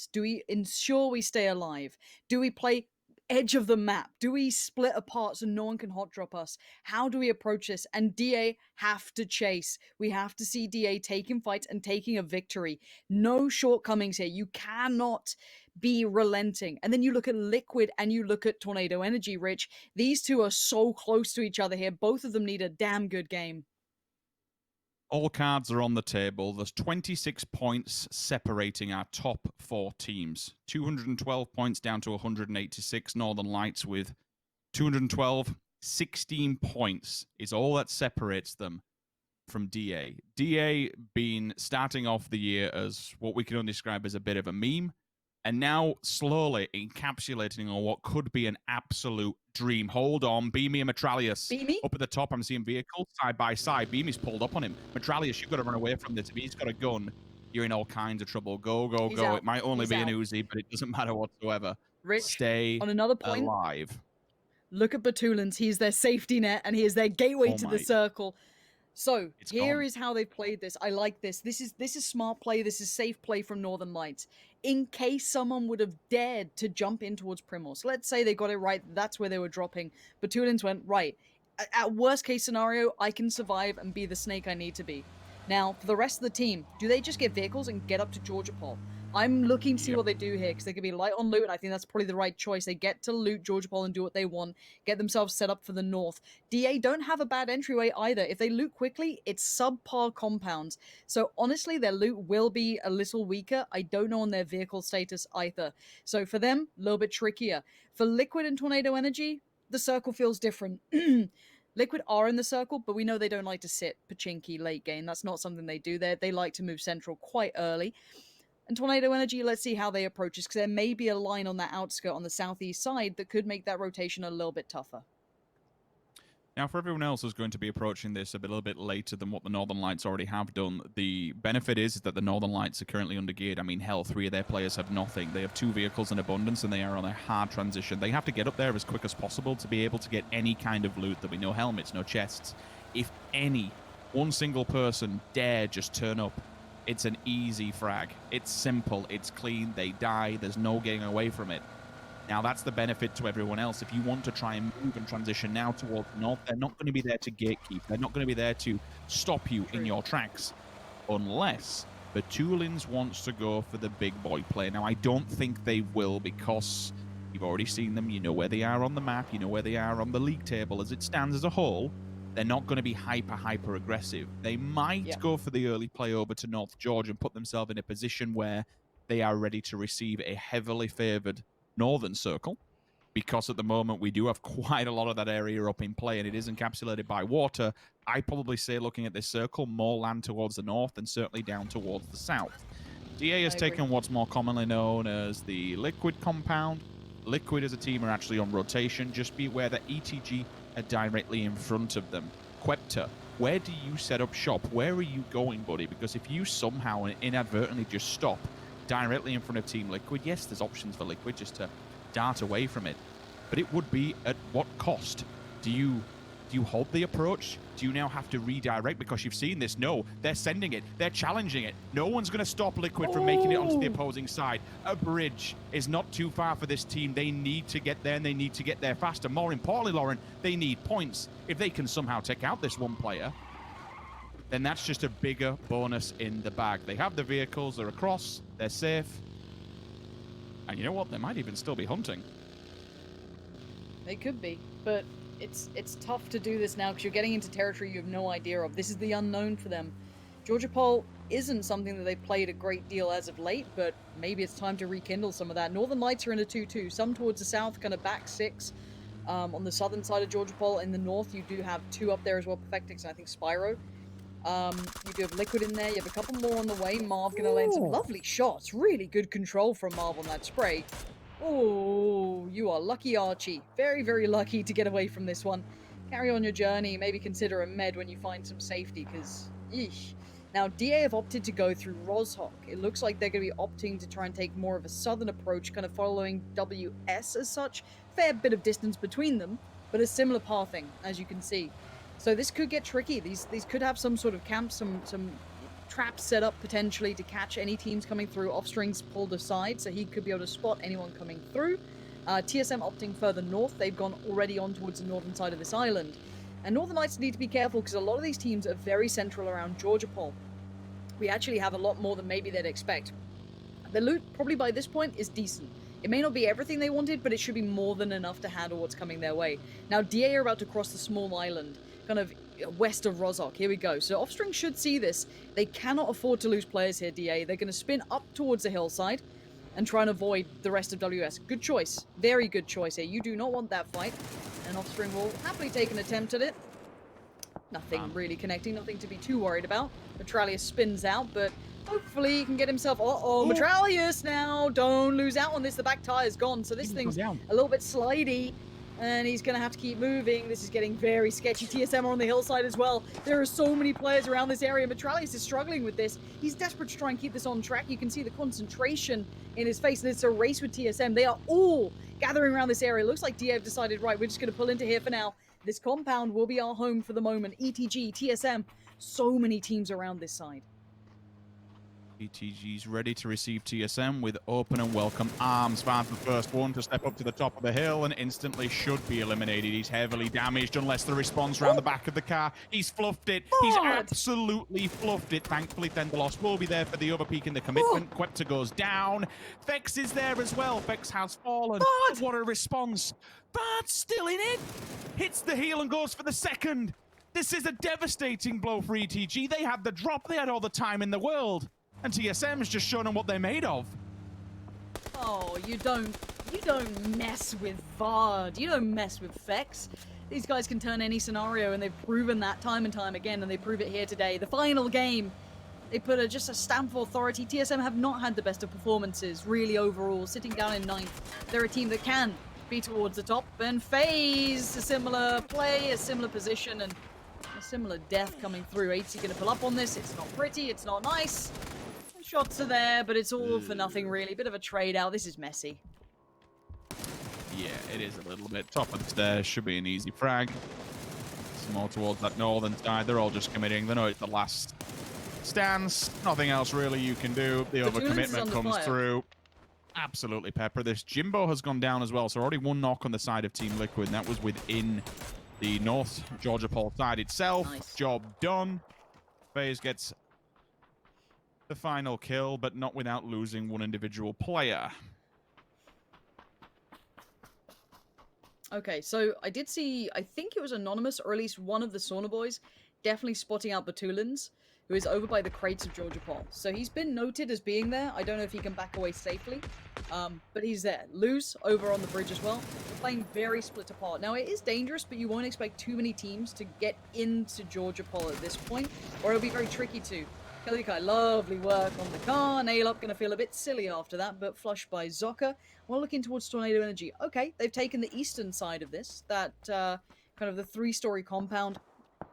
Do we ensure we stay alive? Do we play edge of the map? Do we split apart so no one can hot drop us? How do we approach this? And DA have to chase. We have to see DA taking fights and taking a victory. No shortcomings here. You cannot be relenting. And then you look at Liquid and you look at Tornado Energy, Rich. These two are so close to each other here. Both of them need a damn good game. All cards are on the table. There's 26 points separating our top 4 teams. 212 points down to 186. Northern Lights with 212. 16 points is all that separates them from DA. DA been starting off the year as what we can only describe as a bit of a meme, and now slowly encapsulating on what could be an absolute dream. Hold on, Beamy and Metralius. Beamy? Up at the top, I'm seeing vehicles side by side. Beamy's pulled up on him. Metralius, you've got to run away from this. If he's got a gun, you're in all kinds of trouble. Go, go, He's go. out. It might only He's be out. an Uzi, but it doesn't matter whatsoever. Rich, stay on another point, alive. Look at Batulans. He's their safety net and he is their gateway to the circle. So here is how they've played this. I like this. This is smart play. This is safe play from Northern Lights. In case someone would have dared to jump in towards Primos, let's say they got it right. That's where they were dropping. Batulans went, right, at worst case scenario, I can survive and be the snake I need to be. Now, for the rest of the team, do they just get vehicles and get up to Georgia Pole? I'm looking to see what they do here, because they could be light on loot, and I think that's probably the right choice. They get to loot Georgia Pole and do what they want, get themselves set up for the north. DA don't have a bad entryway either. If they loot quickly, it's subpar compounds. So honestly, their loot will be a little weaker. I don't know on their vehicle status either. So for them, a little bit trickier. For Liquid and Tornado Energy, the circle feels different. Liquid are in the circle, but we know they don't like to sit pachinki late game. That's not something they do. They like to move central quite early. And Tornado Energy, let's see how they approach this, because there may be a line on that outskirt on the southeast side that could make that rotation a little bit tougher. Now, for everyone else who's going to be approaching this a little bit later than what the Northern Lights already have done, the benefit is that the Northern Lights are currently undergeared. I mean, hell, 3 of their players have nothing. They have 2 vehicles in abundance, and they are on a hard transition. They have to get up there as quick as possible to be able to get any kind of loot. There'll be no helmets, no chests. If one single person dare just turn up, it's an easy frag. It's simple. It's clean. They die. There's no getting away from it. Now, that's the benefit to everyone else. If you want to try and move and transition now towards the north, they're not going to be there to gatekeep. They're not going to be there to stop you in your tracks, unless Batulins wants to go for the big boy play. Now, I don't think they will, because you've already seen them. You know where they are on the map. You know where they are on the league table. As it stands as a whole, they're not going to be hyper aggressive. They might go for the early play over to North Georgia and put themselves in a position where they are ready to receive a heavily favored northern circle, because at the moment we do have quite a lot of that area up in play and it is encapsulated by water. I probably say, looking at this circle, more land towards the north and certainly down towards the south. DA has taken what's more commonly known as the Liquid compound. Liquid as a team are actually on rotation. Just be aware that ETG are directly in front of them. Quepta, where do you set up shop? Where are you going, buddy? Because if you somehow inadvertently just stop directly in front of Team Liquid, yes, there's options for Liquid just to dart away from it, but it would be at what cost? Do you hold the approach? Do you now have to redirect because you've seen this? No, they're sending it. They're challenging it. No one's going to stop Liquid from making it onto the opposing side. A bridge is not too far for this team. They need to get there, and they need to get there faster. More importantly, Lauren, they need points. If they can somehow take out this one player, then that's just a bigger bonus in the bag. They have the vehicles. They're across. They're safe. And you know what? They might even still be hunting. They could be, but it's tough to do this now because you're getting into territory you have no idea of. This is the unknown for them. Georgia Pole isn't something that they've played a great deal as of late, but maybe it's time to rekindle some of that. Northern Lights are in a 2-2. Some towards the south, kind of back 6. On the southern side of Georgia Pole, in the north, you do have 2 up there as well, Perfectix and I think Spyro. You do have Liquid in there. You have a couple more on the way. Marv gonna land some lovely shots. Really good control from Marv on that spray. Oh, you are lucky, Archie. Very, very lucky to get away from this one. Carry on your journey. Maybe consider a med when you find some safety, because, eesh. Now, DA have opted to go through Roshawk. It looks like they're going to be opting to try and take more of a southern approach, kind of following WS as such. Fair bit of distance between them, but a similar pathing, as you can see. So this could get tricky. These could have some sort of camp, some traps set up potentially to catch any teams coming through. Offstring's pulled aside, so he could be able to spot anyone coming through. TSM opting further north. They've gone already on towards the northern side of this island. And Northern Lights need to be careful because a lot of these teams are very central around Georgia Pole. We actually have a lot more than maybe they'd expect. The loot, probably by this point, is decent. It may not be everything they wanted, but it should be more than enough to handle what's coming their way. Now, DA are about to cross the small island, kind of west of Rozhok. Here we go. So Offstring should see this. They cannot afford to lose players here, DA. They're going to spin up towards the hillside and try and avoid the rest of WS. Good choice. Very good choice here. You do not want that fight. And Offspring will happily take an attempt at it. Nothing really connecting, nothing to be too worried about. Metralius spins out, but hopefully he can get himself... Uh-oh, Metralius now! Don't lose out on this. The back tire's gone, so this thing's a little bit slidey. And he's going to have to keep moving. This is getting very sketchy. TSM are on the hillside as well. There are so many players around this area. Metralius is struggling with this. He's desperate to try and keep this on track. You can see the concentration in his face. And it's a race with TSM. They are all gathering around this area. It looks like DA have decided, right, we're just going to pull into here for now. This compound will be our home for the moment. ETG, TSM, so many teams around this side. ETG's ready to receive TSM with open and welcome arms. Finds the first one to step up to the top of the hill and instantly should be eliminated. He's heavily damaged unless the response around the back of the car. He's fluffed it. He's absolutely fluffed it. Thankfully, Tendelos will be there for the overpeak in the commitment. Quepta goes down. Vex is there as well. Vex has fallen. What a response. But still in it. Hits the heel and goes for the second. This is a devastating blow for ETG. They had the drop. They had all the time in the world. And TSM's just shown them what they're made of. Oh, you don't mess with Vard. You don't mess with Vex. These guys can turn any scenario, and they've proven that time and time again, and they prove it here today. The final game, they put just a stamp of authority. TSM have not had the best of performances, really, overall. Sitting down in 9th, they're a team that can be towards the top. And FaZe, a similar play, a similar position, and a similar death coming through. HC going to pull up on this. It's not pretty. It's not nice. Shots are there, but it's all for nothing, really. Bit of a trade out. This is messy. Yeah, it is a little bit. Top of the stairs should be an easy frag. Some more towards that northern side. They're all just committing. They know it's the last stance. Nothing else really you can do. The overcommitment comes through. Absolutely pepper this. Jimbo has gone down as well, so already one knock on the side of Team Liquid, and that was within the North Georgia Pole side itself. Nice. Job done. FaZe gets the final kill, but not without losing one individual player. Okay, so I did see, I think it was Anonymous, or at least one of the Sauna boys, definitely spotting out Batulins, who is over by the crates of Georgia Pole. So he's been noted as being there. I don't know if he can back away safely, but he's there. Luz over on the bridge as well. They're playing very split apart. Now, it is dangerous, but you won't expect too many teams to get into Georgia Pole at this point, or it'll be very tricky to. Kalikai, lovely work on the car. Nail up, going to feel a bit silly after that, but flushed by Zoka. While looking towards Tornado Energy. Okay, they've taken the eastern side of this, that kind of the 3-story compound.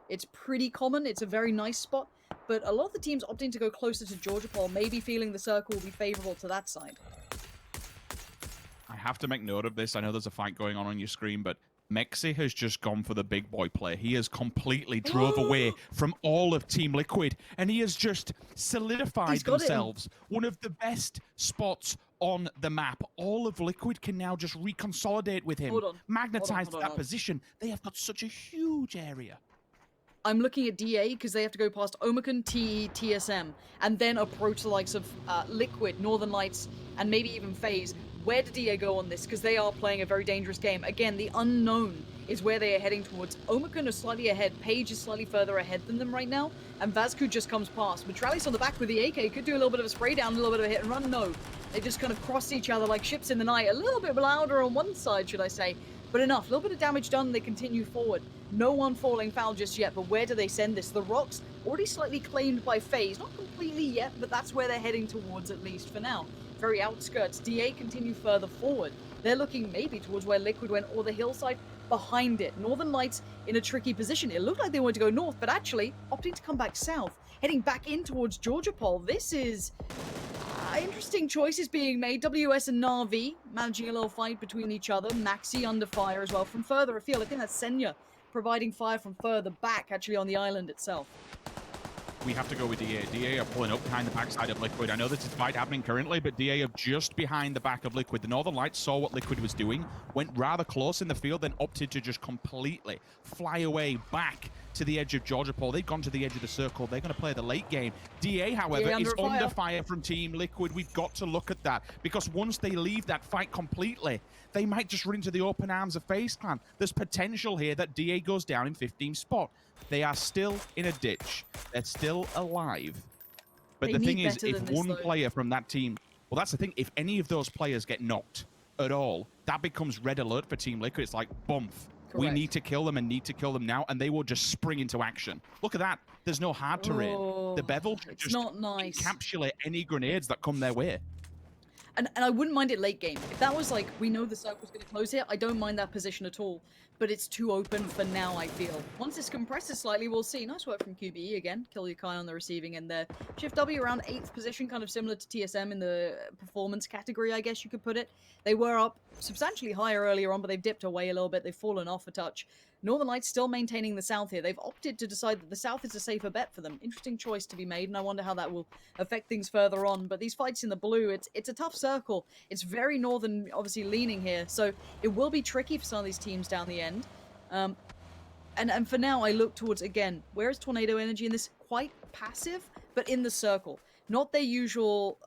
It's pretty common. It's a very nice spot, but a lot of the teams opting to go closer to Georgia Pole, maybe feeling the circle will be favorable to that side. I have to make note of this. I know there's a fight going on your screen, but Mexi has just gone for the big boy play. He has completely drove away from all of Team Liquid, and he has just solidified themselves one of the best spots on the map. All of Liquid can now just reconsolidate with him, magnetize that position. They have got such a huge area. I'm looking at DA because they have to go past Omicron, TE, TSM, and then approach the likes of Liquid, Northern Lights, and maybe even FaZe. Where did DA go on this? Because they are playing a very dangerous game. Again, the unknown is where they are heading towards. Omicron is slightly ahead. Page is slightly further ahead than them right now. And Vazku just comes past. Metralius on the back with the AK could do a little bit of a spray down, a little bit of a hit and run. No, they just kind of cross each other like ships in the night. A little bit louder on one side, should I say. But enough. A little bit of damage done. They continue forward. No one falling foul just yet. But where do they send this? The rocks already slightly claimed by FaZe. Not completely yet, but that's where they're heading towards, at least for now. Very outskirts. DA continue further forward. They're looking maybe towards where Liquid went, or the hillside behind it. Northern Lights in a tricky position. It looked like they wanted to go north, but actually opting to come back south, heading back in towards Georgia Pole. This is interesting choices being made. WS and Na'Vi managing a little fight between each other. Maxi under fire as well from further afield. I think that's Senya providing fire from further back, actually on the island itself. we have to go with DA. DA are pulling up behind the backside of Liquid. I know this is a fight happening currently, but DA are just behind the back of Liquid. The Northern Lights saw what Liquid was doing, went rather close in the field, then opted to just completely fly away back to the edge of Georgia Pole. They've gone to the edge of the circle. They're going to play the late game. DA, however, is under fire from Team Liquid. We've got to look at that, because once they leave that fight completely, they might just run into the open arms of FaZe Clan. There's potential here that DA goes down in 15th spot. They are still in a ditch. They're still alive. But the thing is, if one player from that team... Well, that's the thing. If any of those players get knocked at all, that becomes red alert for Team Liquid. It's like, bump. We need to kill them and need to kill them now, and they will just spring into action. Look at that. There's no hard terrain. The bevel just not nice. Encapsulate any grenades that come their way. And I wouldn't mind it late game. If that was like, we know the circle's going to close here, I don't mind that position at all. But it's too open for now, I feel. Once this compresses slightly, we'll see. Nice work from QBE again. Kill your Kai on the receiving end there. Shift W around 8th position, kind of similar to TSM in the performance category, I guess you could put it. They were up substantially higher earlier on, but they've dipped away a little bit. They've fallen off a touch. Northern Lights still maintaining the south here. They've opted to decide that the south is a safer bet for them. Interesting choice to be made, and I wonder how that will affect things further on. But these fights in the blue, it's a tough circle. It's very northern, obviously, leaning here. So it will be tricky for some of these teams down the end. And for now, I look towards, again, where is Tornado Energy in this? Quite passive, but in the circle. Not their usual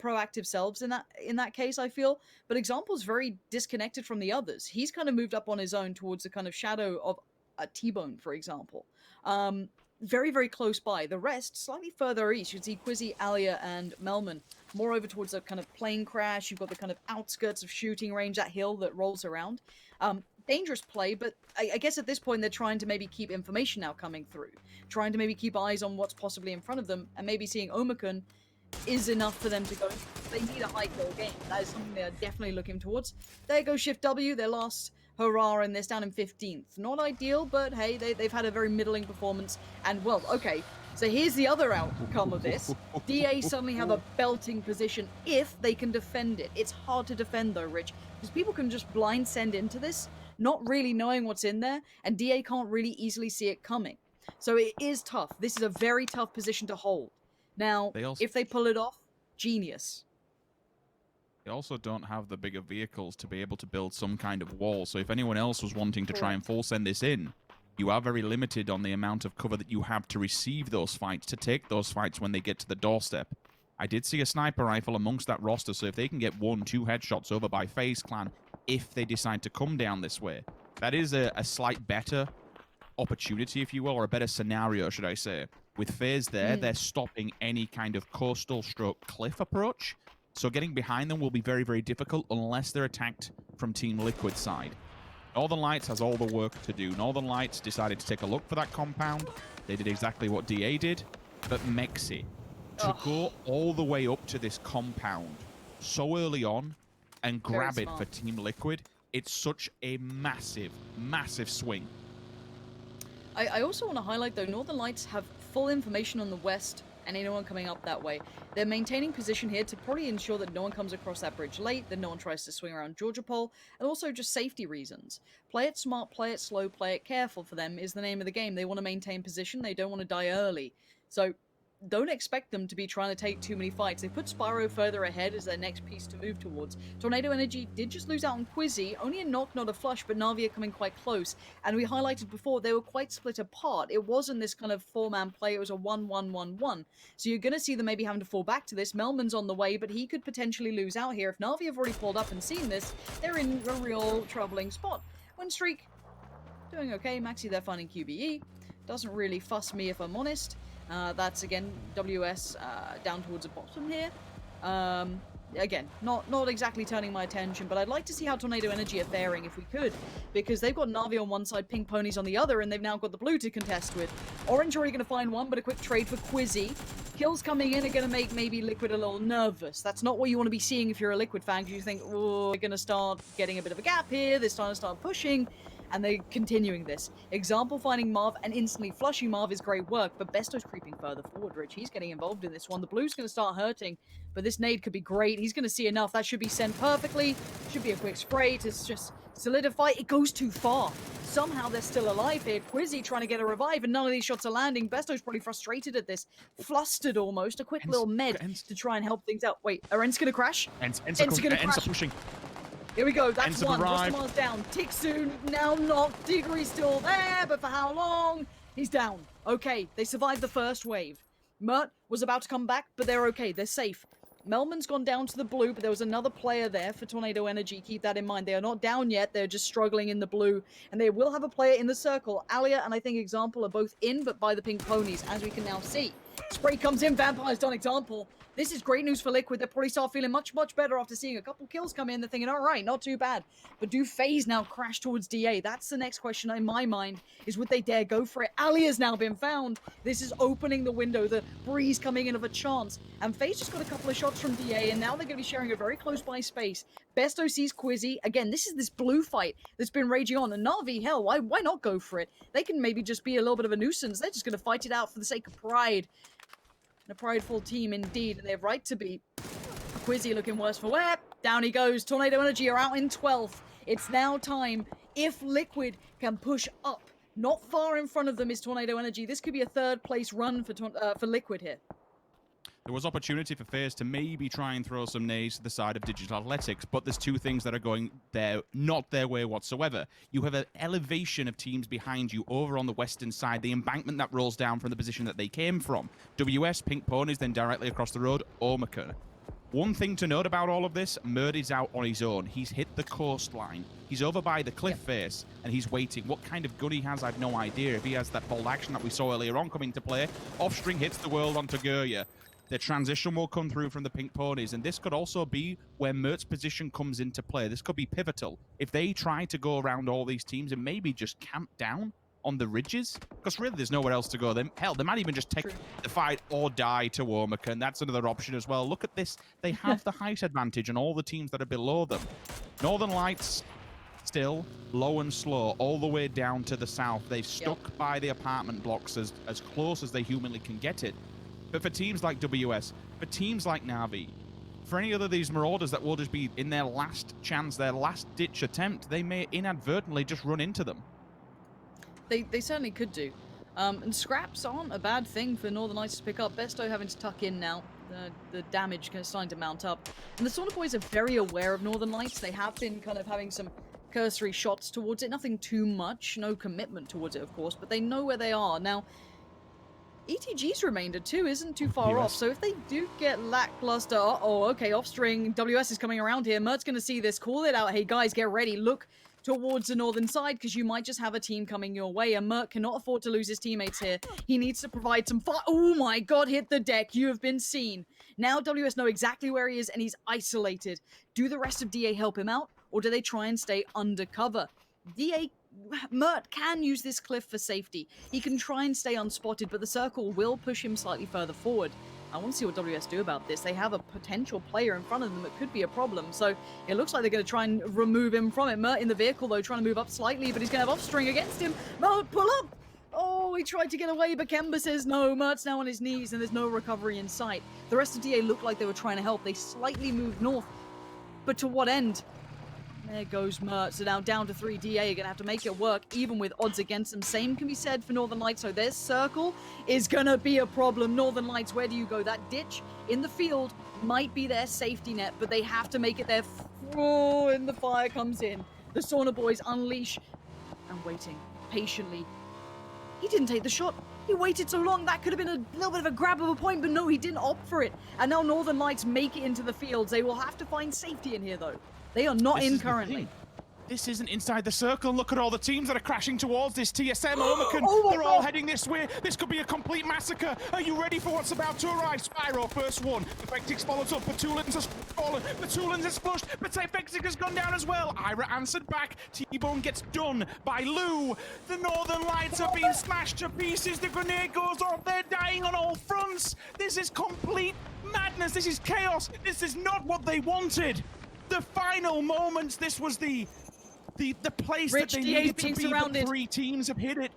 proactive selves in that case, I feel. But Example's very disconnected from the others. He's kind of moved up on his own towards the kind of shadow of a T-Bone, for example. Very, very close by. The rest, slightly further east. You can see Quizzy, Alia, and Melman. More over towards the kind of plane crash. You've got the kind of outskirts of shooting range, that hill that rolls around. Dangerous play, but I guess at this point they're trying to maybe keep information now coming through. Trying to maybe keep eyes on what's possibly in front of them, and maybe seeing Omikun is enough for them to go. They need a high kill game. That is something they're definitely looking towards. There goes Shift W, their last hurrah in this, down in 15th. Not ideal, but hey, they've had a very middling performance. And well, okay, so here's the other outcome of this. DA suddenly have a belting position if they can defend it. It's hard to defend though, Rich, because people can just blind send into this, not really knowing what's in there, and DA can't really easily see it coming. So it is tough. This is a very tough position to hold. Now, if they pull it off, genius. They also don't have the bigger vehicles to be able to build some kind of wall. So if anyone else was wanting to try and full send this in, you are very limited on the amount of cover that you have to receive those fights, to take those fights when they get to the doorstep. I did see a sniper rifle amongst that roster, so if they can get 1-2 headshots over by FaZe Clan, if they decide to come down this way, that is a slight better opportunity, if you will, or a better scenario, should I say. With FaZe there, they're stopping any kind of coastal stroke cliff approach, so getting behind them will be very, very difficult unless they're attacked from Team Liquid side. Northern Lights has all the work to do. Northern Lights decided to take a look for that compound. They did exactly what DA did, but Mexi, to go all the way up to this compound so early on and grab it for Team Liquid, it's such a massive, massive swing. I also want to highlight, though, Northern Lights have full information on the west and anyone coming up that way. They're maintaining position here to probably ensure that no one comes across that bridge late, that no one tries to swing around Georgia Pole, and also just safety reasons. Play it smart, play it slow, play it careful for them is the name of the game. They want to maintain position, they don't want to die early. So don't expect them to be trying to take too many fights. They put Spyro further ahead as their next piece to move towards. Tornado Energy did just lose out on Quizzy, only a knock, not a flush, but Na'Vi are coming quite close. And we highlighted before, they were quite split apart. It wasn't this kind of four-man play, it was a 1-1-1-1. So you're going to see them maybe having to fall back to this. Melman's on the way, but he could potentially lose out here. If Na'Vi have already pulled up and seen this, they're in a real troubling spot. Win streak, doing okay. Maxi there finding QBE. Doesn't really fuss me if I'm honest. That's again WS down towards the bottom here. Again, not exactly turning my attention, but I'd like to see how Tornado Energy are faring if we could, because they've got Na'Vi on one side, Pink Ponies on the other, and they've now got the blue to contest with. Orange already going to find one, but a quick trade for Quizzy. Kills coming in are going to make maybe Liquid a little nervous. That's not what you want to be seeing if you're a Liquid fan, because you think, oh, they're going to start getting a bit of a gap here, they're starting to start pushing. And they're continuing this. Example finding Marv and instantly flushing Marv is great work, but Besto's creeping further forward, Rich. He's getting involved in this one. The blue's going to start hurting, but this nade could be great. He's going to see enough. That should be sent perfectly. Should be a quick spray to just solidify. It goes too far. Somehow they're still alive here. Quizzy trying to get a revive, and none of these shots are landing. Besto's probably frustrated at this, flustered almost. A quick little med to try and help things out. Wait, are Ents gonna crash? Ents gonna crash. Pushing. Here we go, that's Ents one. Rostamar's down. Tixu now knocked. Diggory's still there, but for how long? He's down. Okay, they survived the first wave. Mert was about to come back, but they're okay. They're safe. Melman's gone down to the blue, but there was another player there for Tornado Energy. Keep that in mind. They are not down yet. They're just struggling in the blue. And they will have a player in the circle. Alia and I think Example are both in, but by the pink ponies, as we can now see. Spray comes in. Vampire's done Example. This is great news for Liquid. They'll probably start feeling much, much better after seeing a couple kills come in. They're thinking, all right, not too bad. But do FaZe now crash towards DA? That's the next question in my mind, is would they dare go for it? Ali has now been found. This is opening the window, the breeze coming in of a chance. And FaZe just got a couple of shots from DA, and now they're going to be sharing a very close by space. Besto sees Quizzy. Again, this is this blue fight that's been raging on. And Na'Vi, hell, why not go for it? They can maybe just be a little bit of a nuisance. They're just going to fight it out for the sake of pride. And a prideful team indeed, and they have right to be. Quizzy looking worse for wear. Down he goes. Tornado Energy are out in 12th. It's now time. If Liquid can push up, not far in front of them is Tornado Energy. This could be a third place run for Liquid here. There was opportunity for FaZe to maybe try and throw some nades to the side of Digital Athletics, but there's two things that are going not their way whatsoever. You have an elevation of teams behind you over on the western side, the embankment that rolls down from the position that they came from. WS, Pink Ponies, then directly across the road, Omicron. One thing to note about all of this, Murd is out on his own. He's hit the coastline. He's over by the cliff face, and he's waiting. What kind of gun he has, I've no idea. If he has that bold action that we saw earlier on come into play, Offstring hits the world onto Goya. The transition will come through from the Pink Ponies, and this could also be where Mert's position comes into play. This could be pivotal. If they try to go around all these teams and maybe just camp down on the ridges, because really there's nowhere else to go. Hell, they might even just take the fight or die to Womack, and that's another option as well. Look at this. They have the height advantage on all the teams that are below them. Northern Lights still low and slow all the way down to the south. They've stuck by the apartment blocks as close as they humanly can get it. But for teams like WS, for teams like Na'Vi, for any other of these Marauders that will just be in their last chance, their last-ditch attempt, they may inadvertently just run into them. They certainly could do. And scraps aren't a bad thing for Northern Lights to pick up. Besto having to tuck in now. The damage kind of starting to mount up. And the Sauna Boys are very aware of Northern Lights. They have been kind of having some cursory shots towards it. Nothing too much. No commitment towards it, of course. But they know where they are. Now, ETG's remainder too isn't too far off, so if they do get lackluster, okay, Offstring, WS is coming around here, Mert's gonna see this, call it out, hey guys, get ready, look towards the northern side, because you might just have a team coming your way, and Mert cannot afford to lose his teammates here. He needs to provide some fire. Oh my god, hit the deck, you have been seen. Now WS know exactly where he is, and he's isolated. Do the rest of DA help him out, or do they try and stay undercover? Mert can use this cliff for safety. He can try and stay unspotted, but the circle will push him slightly further forward. I want to see what WS do about this. They have a potential player in front of them that could be a problem, so it looks like they're going to try and remove him from it. Mert in the vehicle, though, trying to move up slightly, but he's going to have Offstring against him. Mert, pull up! Oh, he tried to get away, but Kemba says no. Mert's now on his knees, and there's no recovery in sight. The rest of DA looked like they were trying to help. They slightly moved north, but to what end? There goes Mert. So now down to 3. DA are going to have to make it work, even with odds against them. Same can be said for Northern Lights. So their circle is going to be a problem. Northern Lights, where do you go? That ditch in the field might be their safety net, but they have to make it there. Oh, and the fire comes in. The Sauna Boys unleash. And waiting patiently. He didn't take the shot. He waited so long. That could have been a little bit of a grab of a point, but no, he didn't opt for it. And now Northern Lights make it into the fields. They will have to find safety in here, though. They are not in currently. This isn't inside the circle. Look at all the teams that are crashing towards this. TSM, Omicron, they're all heading this way. This could be a complete massacre. Are you ready for what's about to arrive? Spyro, first one. Perfectix follows up. Petulans has fallen. Petulans has flushed. But Perfectix has gone down as well. Ira answered back. T-Bone gets done by Lou. The Northern Lights are being smashed to pieces. The grenade goes off. They're dying on all fronts. This is complete madness. This is chaos. This is not what they wanted. The final moments, this was the place Rich, that they DA's needed to being be, surrounded. but 3 teams have hit it.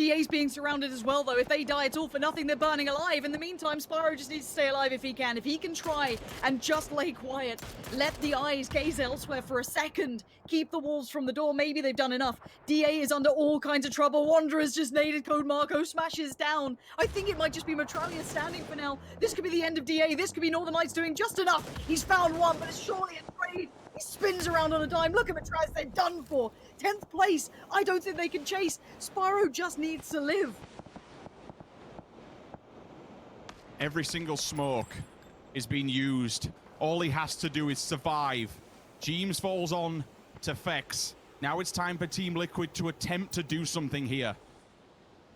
DA's being surrounded as well, though. If they die, it's all for nothing. They're burning alive. In the meantime, Spyro just needs to stay alive if he can. If he can try and just lay quiet, let the eyes gaze elsewhere for a second, keep the wolves from the door, maybe they've done enough. DA is under all kinds of trouble. Wanderer's just naded Code Marco, smashes down. I think it might just be Metralia standing for now. This could be the end of DA. This could be Northern Lights doing just enough. He's found one, but it's surely a trade. He spins around on a dime. Look at Metralis, they're done for. 10th place. I don't think they can chase. Spyro just needs to live. Every single smoke is being used. All he has to do is survive. Jeems falls on to Fex. Now it's time for Team Liquid to attempt to do something here.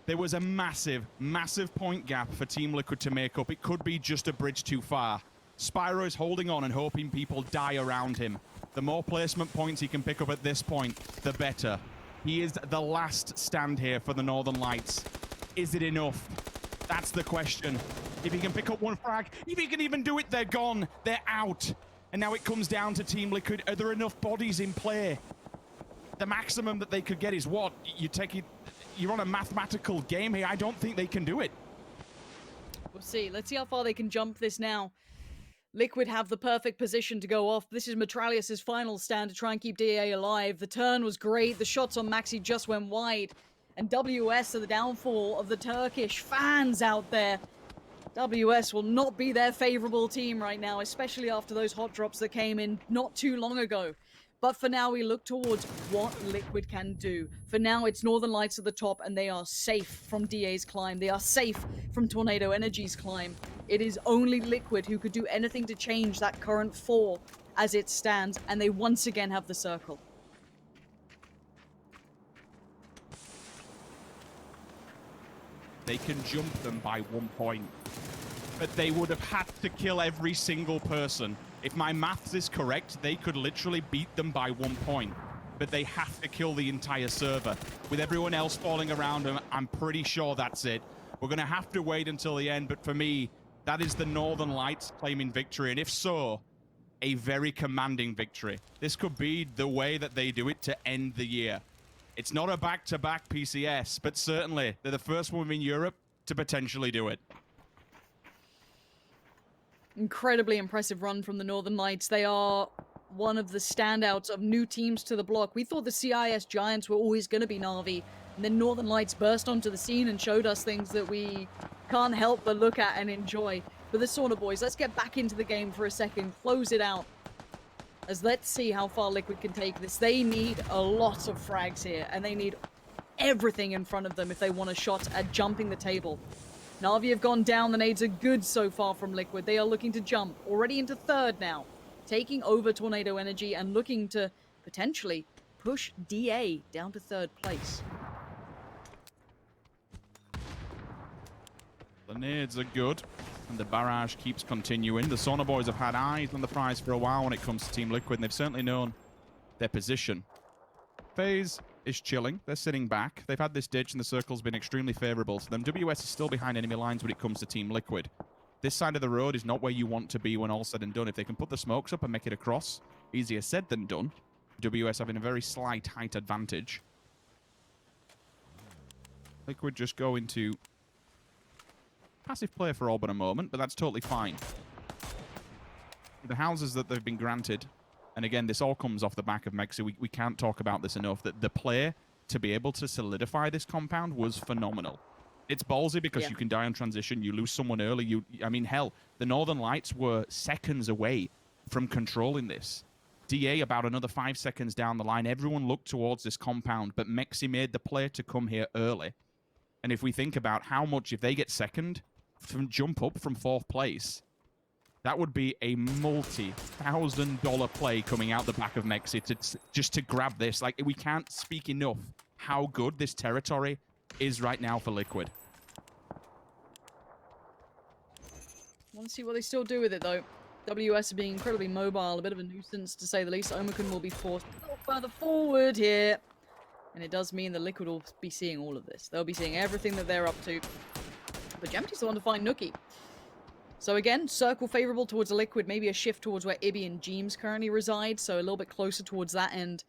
There was a massive, massive point gap for Team Liquid to make up. It could be just a bridge too far. Spyro is holding on and hoping people die around him. The more placement points he can pick up at this point, the better. He is the last stand here for the Northern Lights. Is it enough? That's the question. If he can pick up one frag, if he can even do it, they're gone. They're out. And now it comes down to Team Liquid. Are there enough bodies in play? The maximum that they could get is what? You're on a mathematical game here. I don't think they can do it. We'll see. Let's see how far they can jump this now. Liquid have the perfect position to go off. This is Metralius' final stand to try and keep DA alive. The turn was great. The shots on Maxi just went wide. And WS are the downfall of the Turkish fans out there. WS will not be their favorable team right now, especially after those hot drops that came in not too long ago. But for now, we look towards what Liquid can do. For now, it's Northern Lights at the top, and they are safe from DA's climb. They are safe from Tornado Energy's climb. It is only Liquid who could do anything to change that current 4 as it stands, and they once again have the circle. They can jump them by 1 point. But they would have had to kill every single person. If my maths is correct, they could literally beat them by 1 point. But they have to kill the entire server. With everyone else falling around them, I'm pretty sure that's it. We're going to have to wait until the end, but for me, that is the Northern Lights claiming victory. And if so, a very commanding victory. This could be the way that they do it to end the year. It's not a back-to-back PCS, but certainly they're the first one in Europe to potentially do it. Incredibly impressive run from the Northern Lights. They are one of the standouts of new teams to the block. We thought the CIS Giants were always going to be Na'Vi, and then Northern Lights burst onto the scene and showed us things that we can't help but look at and enjoy. But the Sauna Boys, let's get back into the game for a second, close it out. As let's see how far Liquid can take this. They need a lot of frags here, and they need everything in front of them if they want a shot at jumping the table. Na'Vi have gone down. The nades are good so far from Liquid. They are looking to jump, already into third now, taking over Tornado Energy and looking to potentially push DA down to third place. The nades are good, and the barrage keeps continuing. The Sauna Boys have had eyes on the prize for a while when it comes to Team Liquid, and they've certainly known their position. FaZe is chilling. They're sitting back. They've had this ditch, and the circle's been extremely favorable to them. WS is still behind enemy lines when it comes to Team Liquid. This side of the road is not where you want to be when all's said and done. If they can put the smokes up and make it across, easier said than done. WS having a very slight height advantage. Liquid just go into passive play for all but a moment, but that's totally fine. The houses that they've been granted, and again, this all comes off the back of Mexi. We can't talk about this enough, that the play to be able to solidify this compound was phenomenal. It's ballsy because you can die on transition, you lose someone early. I mean, hell, the Northern Lights were seconds away from controlling this. DA about another 5 seconds down the line. Everyone looked towards this compound, but Mexi made the play to come here early. And if we think about how much, if they get second, from jump up from 4th place, that would be a multi-$1,000 play coming out the back of Mexi just to grab this. Like, we can't speak enough how good this territory is right now for Liquid. Want to see what they still do with it, though. WS are being incredibly mobile, a bit of a nuisance, to say the least. Omicron will be forced a little further forward here. And it does mean that Liquid will be seeing all of this. They'll be seeing everything that they're up to. But Gemti's the one to find Nookie. So again, circle favorable towards Liquid, maybe a shift towards where Ibby and Jeems currently reside, so a little bit closer towards that end.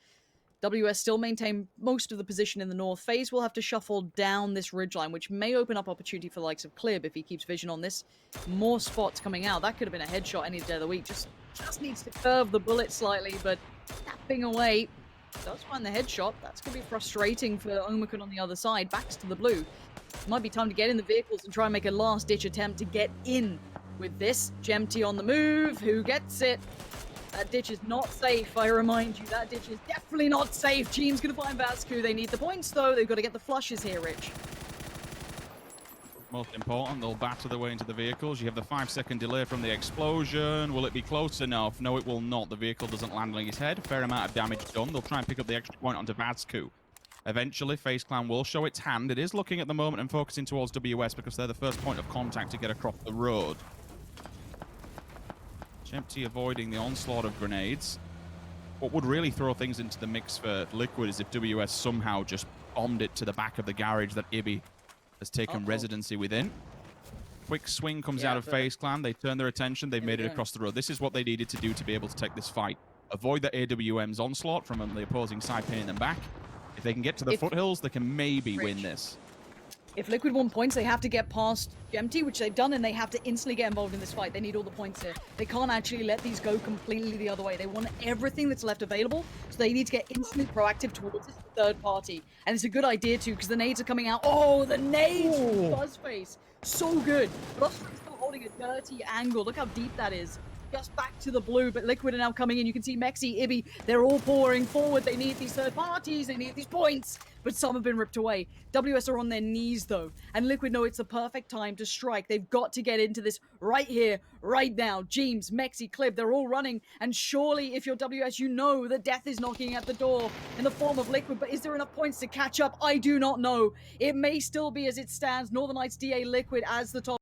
WS still maintain most of the position in the north. FaZe will have to shuffle down this ridgeline, which may open up opportunity for the likes of Clib if he keeps vision on this. More spots coming out. That could have been a headshot any day of the week. Just needs to curve the bullet slightly, but tapping away. Does find the headshot. That's going to be frustrating for Omicron on the other side. Backs to the blue. Might be time to get in the vehicles and try and make a last-ditch attempt to get in with this. Gemty on the move. Who gets it? That ditch is not safe, I remind you. That ditch is definitely not safe. Gene's going to find Vascu. They need the points, though. They've got to get the flushes here, Rich. Most important, they'll batter their way into the vehicles. You have the 5-second delay from the explosion. Will it be close enough? No, it will not. The vehicle doesn't land on his head. Fair amount of damage done. They'll try and pick up the extra point onto Vascu. Eventually, FaZe Clan will show its hand. It is looking at the moment and focusing towards WS because they're the first point of contact to get across the road. Empty avoiding the onslaught of grenades. What would really throw things into the mix for Liquid is if WS somehow just bombed it to the back of the garage that Ibby has taken residency within. Quick swing comes out of FaZe Clan. They turn their attention. They've made it across the road. This is what they needed to do to be able to take this fight. Avoid the AWM's onslaught from the opposing side, pinning them back. If they can get to the foothills, they can maybe win this. If Liquid want points, they have to get past Gemty, which they've done, and they have to instantly get involved in this fight. They need all the points here. They can't actually let these go completely the other way. They want everything that's left available, so they need to get instantly proactive towards this third party. And it's a good idea, too, because the nades are coming out. Oh, the nades from Buzzface. So good. But also still holding a dirty angle. Look how deep that is. Just back to the blue, but Liquid are now coming in. You can see Mexi, Ibby, they're all pouring forward. They need these third parties. They need these points. But some have been ripped away. WS are on their knees, though. And Liquid know it's the perfect time to strike. They've got to get into this right here, right now. James, Mexi, Clib, they're all running. And surely, if you're WS, you know that death is knocking at the door in the form of Liquid. But is there enough points to catch up? I do not know. It may still be as it stands. Northern Lights, DA, Liquid as the top.